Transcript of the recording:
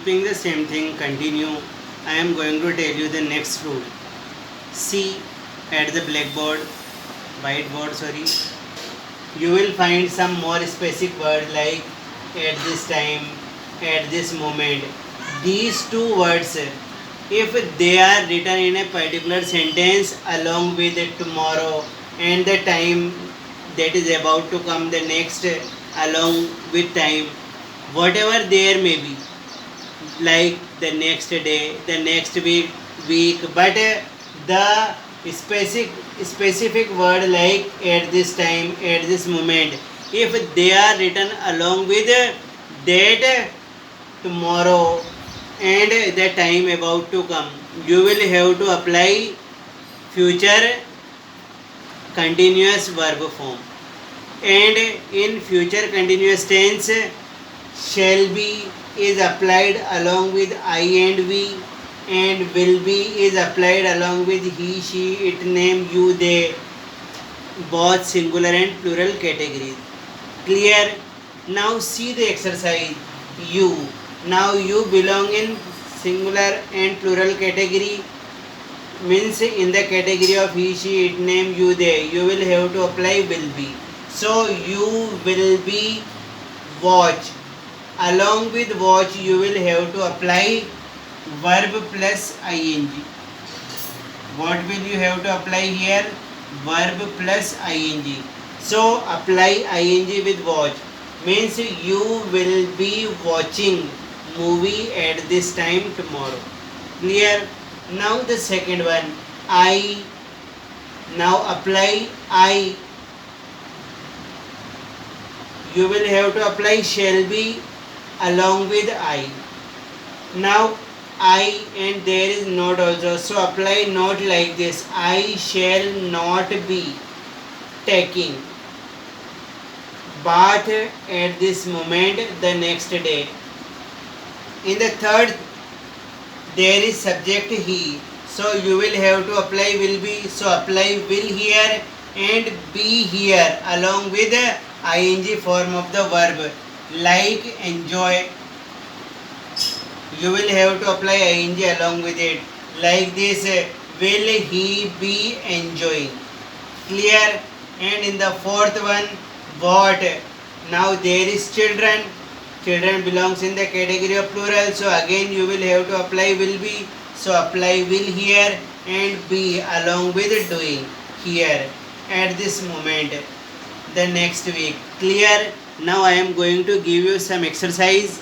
keeping the same thing continue, I am going to tell you the next rule. See at the whiteboard, sorry, you will find some more specific word like at this time, at this moment. These two words, if they are written in a particular sentence along with tomorrow and the time that is about to come, the next along with time, whatever there may be, like the next day, the next week, but the specific word like at this time, at this moment, if they are written along with that tomorrow and the time about to come, you will have to apply future continuous verb form. And in future continuous tense, shall be is applied along with I and we, and will be is applied along with he, she, it, name, you, they, both singular and plural categories. Clear? Now see the exercise. You. Now you belong in singular and plural category, means in the category of he, she, it, name, you, they. You will have to apply will be. So you will be watch. Along with watch you will have to apply verb plus ing. What will you have to apply here? Verb plus ing. So apply ing with watch, means you will be watching movie at this time tomorrow. Clear? Now the second one, I. Now apply I. You will have to apply shall be along with I. Now I and there is not also, so apply not like this. I shall not be taking bath at this moment, the next day. In the third, there is subject he, so you will have to apply will be, so apply will here and be here along with the ing form of the verb, like enjoy. You will have to apply ing along with it, like this, will he be enjoying. Clear? And in the fourth one, what? Now there is children. Children belongs in the category of plural, so again you will have to apply will be, so apply will here and be along with doing here at this moment, the next week. Clear? Now I am going to give you some exercise.